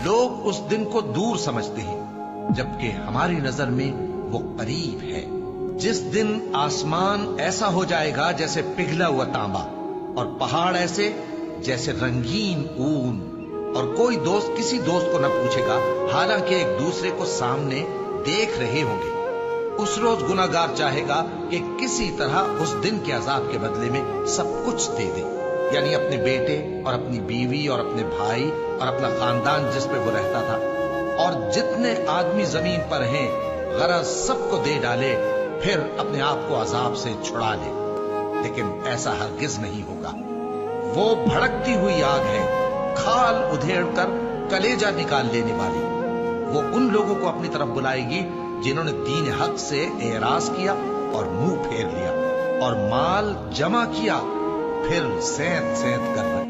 لوگ اس دن کو دور سمجھتے ہیں جبکہ ہماری نظر میں وہ قریب ہے، جس دن آسمان ایسا ہو جائے گا جیسے پگھلا ہوا تانبا، اور پہاڑ ایسے جیسے رنگین اون، اور کوئی دوست کسی دوست کو نہ پوچھے گا، حالانکہ ایک دوسرے کو سامنے دیکھ رہے ہوں گے۔ اس روز گناہگار چاہے گا کہ کسی طرح اس دن کے عذاب کے بدلے میں سب کچھ دے دے، یعنی اپنے بیٹے اور اپنی بیوی اور اپنے بھائی اور اپنا خاندان جس پہ وہ رہتا تھا، اور جتنے آدمی زمین پر ہیں غرض سب کو دے ڈالے، پھر اپنے آپ کو عذاب سے چھڑا لے۔ لیکن ایسا ہرگز نہیں ہوگا۔ وہ بھڑکتی ہوئی آگ ہے، کھال ادھیڑ کر کلیجہ نکال لینے والی۔ وہ ان لوگوں کو اپنی طرف بلائے گی جنہوں نے دین حق سے اعراض کیا اور منہ پھیر لیا، اور مال جمع کیا پھر سینت سینت کر رکھا۔